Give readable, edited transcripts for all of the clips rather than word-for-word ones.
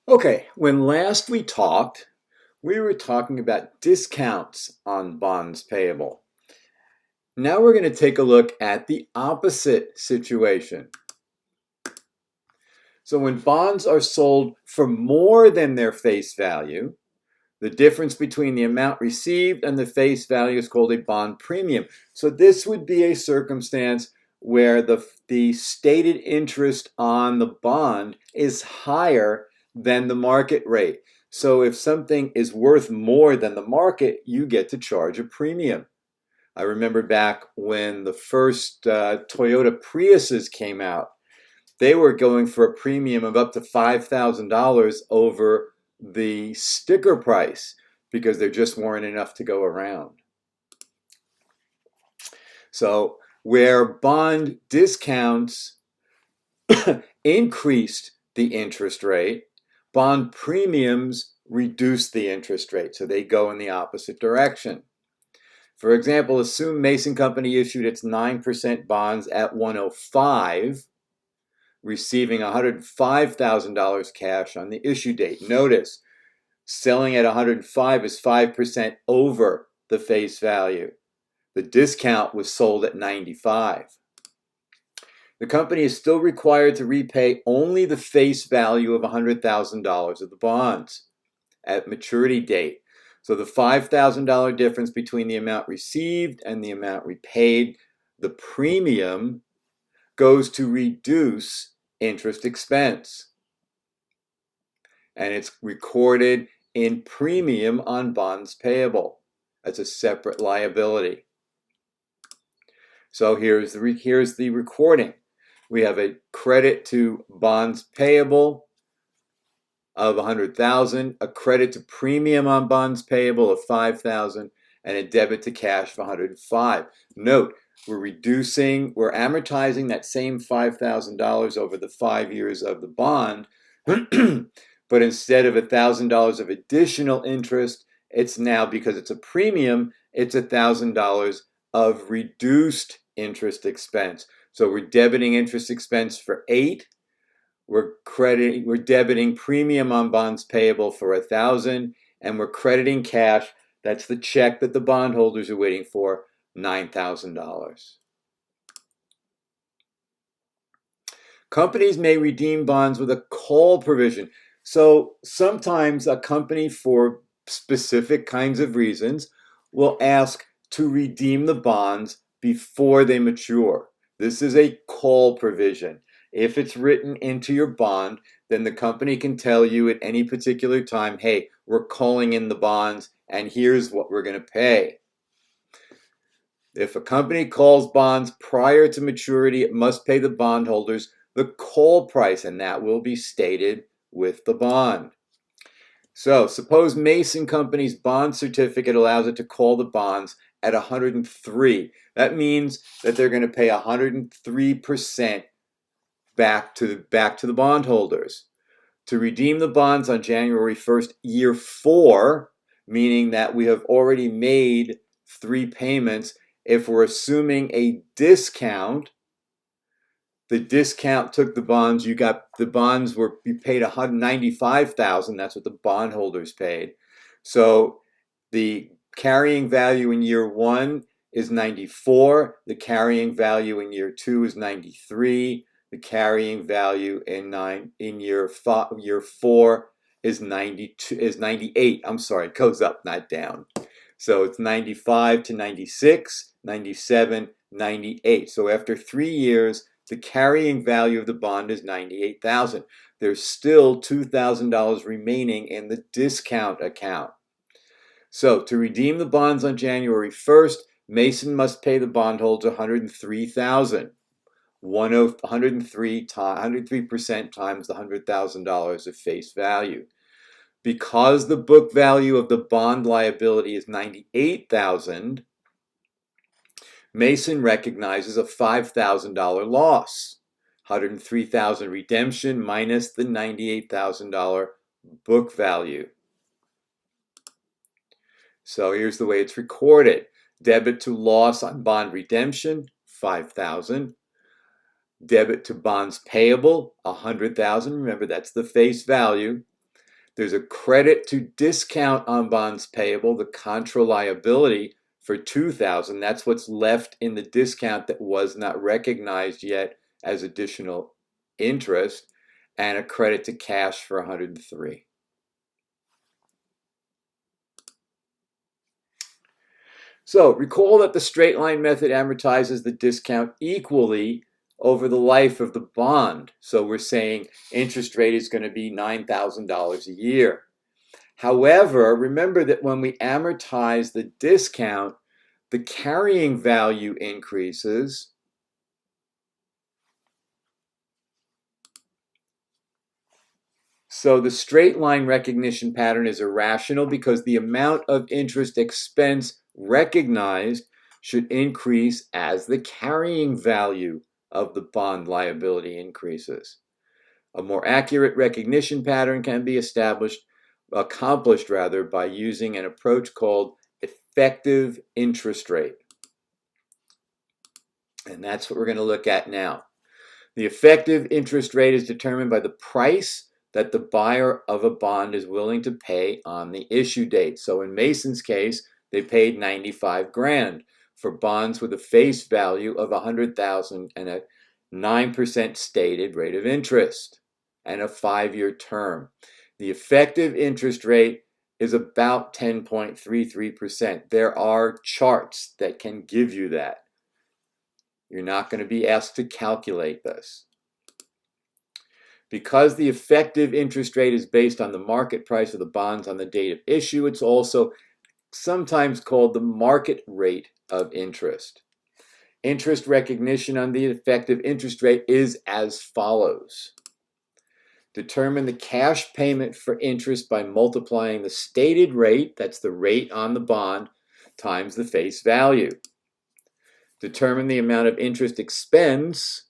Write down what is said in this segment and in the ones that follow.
Okay, when last we talked, we were talking about discounts on bonds payable. Now we're going to take a look at the opposite situation. So when bonds are sold for more than their face value, the difference between the amount received and the face value is called a bond premium. So this would be a circumstance where the stated interest on the bond is higher than the market rate. So if something is worth more than the market, you get to charge a premium. I remember back when the first Toyota Priuses came out, they were going for a premium of up to $5,000 over the sticker price because there just weren't enough to go around. So where bond discounts increased the interest rate, bond premiums reduce the interest rate. So they go in the opposite direction. For example, assume Mason Company issued its 9% bonds at 105, receiving $105,000 cash on the issue date. Notice, selling at 105 is 5% over the face value. The discount was sold at 95. The company is still required to repay only the face value of $100,000 of the bonds at maturity date. So the $5,000 difference between the amount received and the amount repaid, the premium, goes to reduce interest expense. And it's recorded in premium on bonds payable. That's a separate liability. So here's the recording. We have a credit to bonds payable of $100,000, a credit to premium on bonds payable of $5,000, and a debit to cash of $105. Note, we're amortizing that same $5,000 over the 5 years of the bond, but instead of $1,000 of additional interest, it's now, because it's a premium, it's $1,000 of reduced interest expense. So we're debiting interest expense for 8. We're debiting premium on bonds payable for $1,000, and we're crediting cash. That's the check that the bondholders are waiting for, $9,000. Companies may redeem bonds with a call provision. So sometimes a company, for specific kinds of reasons, will ask to redeem the bonds before they mature. This is a call provision. If it's written into your bond, then the company can tell you at any particular time, hey, we're calling in the bonds and here's what we're going to pay. If a company calls bonds prior to maturity, it must pay the bondholders the call price, and that will be stated with the bond. So suppose Mason Company's bond certificate allows it to call the bonds at 103. That means that they're going to pay 103% back to the bondholders. To redeem the bonds on January 1st, year 4, meaning that we have already made 3 payments, if we're assuming a discount, the discount took the bonds, you paid $195,000, that's what the bondholders paid. So the carrying value in year 1 is 94, the carrying value in year 2 is 93, the carrying value in year 4 is 98. I'm sorry, it goes up, not down. So it's 95 to 96, 97, 98. So after 3 years, the carrying value of the bond is $98,000. There's still $2,000 remaining in the discount account. So to redeem the bonds on January 1st, Mason must pay the bondholders $103,000. 103% times the $100,000 of face value. Because the book value of the bond liability is $98,000, Mason recognizes a $5,000 loss. $103,000 redemption minus the $98,000 book value. So here's the way it's recorded. Debit to loss on bond redemption, $5,000. Debit to bonds payable, $100,000. Remember, that's the face value. There's a credit to discount on bonds payable, the contra liability for $2,000. That's what's left in the discount that was not recognized yet as additional interest, and a credit to cash for $103. So recall that the straight line method amortizes the discount equally over the life of the bond. So we're saying interest rate is going to be $9,000 a year. However, remember that when we amortize the discount, the carrying value increases. So the straight line recognition pattern is irrational because the amount of interest expense recognized should increase as the carrying value of the bond liability increases. A more accurate recognition pattern can be accomplished by using an approach called effective interest rate. And that's what we're going to look at now. The effective interest rate is determined by the price that the buyer of a bond is willing to pay on the issue date. So in Mason's case, they paid $95,000 for bonds with a face value of $100,000 and a 9% stated rate of interest and a 5-year term. The effective interest rate is about 10.33%. There are charts that can give you that. You're not going to be asked to calculate this. Because the effective interest rate is based on the market price of the bonds on the date of issue, it's also sometimes called the market rate of interest. Interest recognition on the effective interest rate is as follows. Determine the cash payment for interest by multiplying the stated rate, that's the rate on the bond, times the face value. Determine the amount of interest expense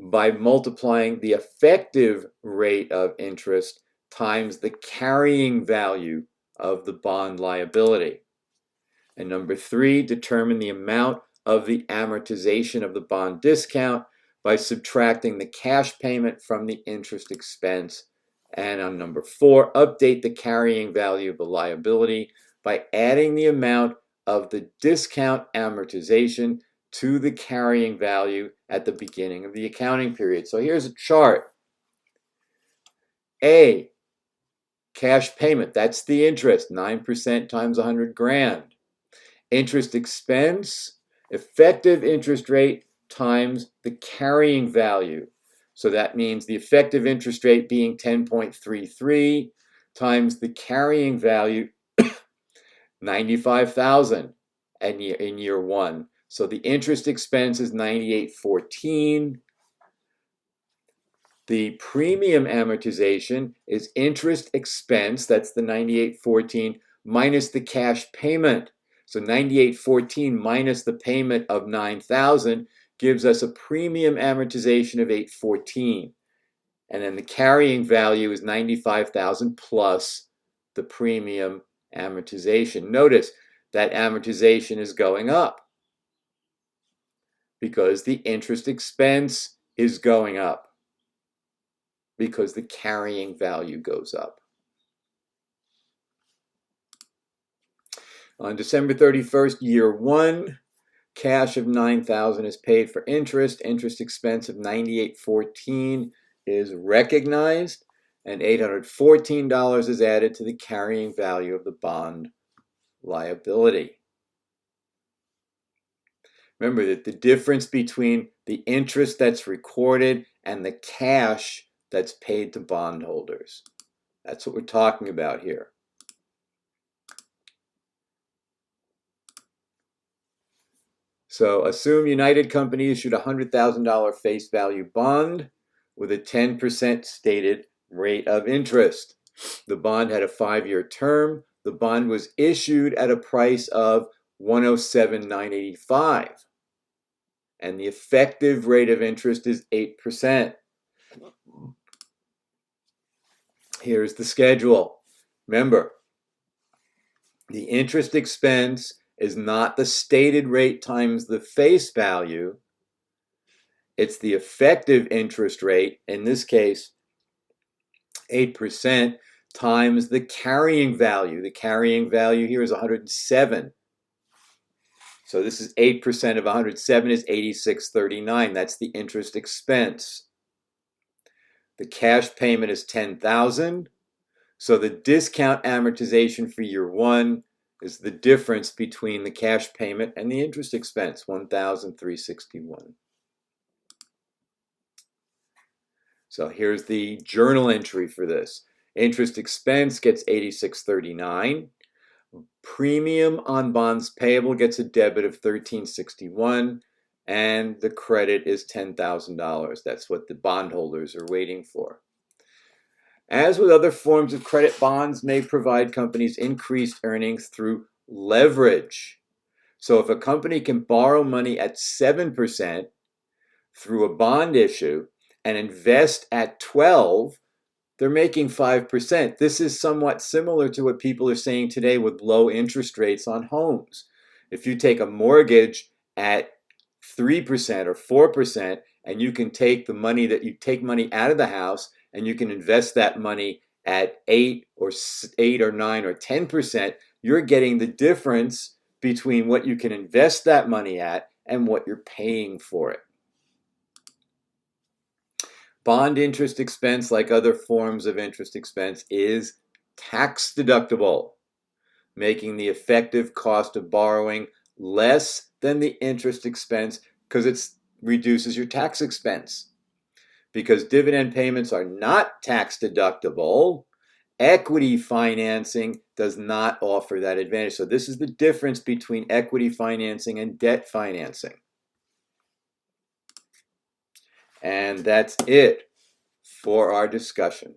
by multiplying the effective rate of interest times the carrying value of the bond liability. And number 3, determine the amount of the amortization of the bond discount by subtracting the cash payment from the interest expense. And on number 4, update the carrying value of the liability by adding the amount of the discount amortization to the carrying value at the beginning of the accounting period. So here's a chart. A, cash payment, that's the interest, 9% times $100,000. Interest expense, effective interest rate times the carrying value. So that means the effective interest rate being 10.33 times the carrying value, 95,000 in year 1. So the interest expense is 98.14. The premium amortization is interest expense, that's the 98.14, minus the cash payment. So 98.14 minus the payment of 9,000 gives us a premium amortization of 814. And then the carrying value is 95,000 plus the premium amortization. Notice that amortization is going up because the interest expense is going up because the carrying value goes up. On December 31st, year 1, cash of $9,000 is paid for interest. Interest expense of $98.14 is recognized, and $814 is added to the carrying value of the bond liability. Remember that the difference between the interest that's recorded and the cash that's paid to bondholders. That's what we're talking about here. So assume United Company issued a $100,000 face value bond with a 10% stated rate of interest. The bond had a 5-year term. The bond was issued at a price of $107,985. And the effective rate of interest is 8%. Here's the schedule. Remember, the interest expense is not the stated rate times the face value. It's the effective interest rate, in this case, 8%, times the carrying value. The carrying value here is 107. So this is 8% of 107 is 86.39. That's the interest expense. The cash payment is 10,000. So the discount amortization for year one is the difference between the cash payment and the interest expense, 1,361. So here's the journal entry for this. Interest expense gets 86.39. Premium on bonds payable gets a debit of 1361, and the credit is $10,000. That's what the bondholders are waiting for. As with other forms of credit, bonds may provide companies increased earnings through leverage. So if a company can borrow money at 7% through a bond issue and invest at 12%, they're making 5%. This is somewhat similar to what people are saying today with low interest rates on homes. If you take a mortgage at 3% or 4%, and you can take the money that you take money out of the house and you can invest that money at 8 or 9 or 10%, you're getting the difference between what you can invest that money at and what you're paying for it. Bond interest expense, like other forms of interest expense, is tax deductible, making the effective cost of borrowing less than the interest expense because it reduces your tax expense. Because dividend payments are not tax deductible, equity financing does not offer that advantage. So this is the difference between equity financing and debt financing. And that's it for our discussion.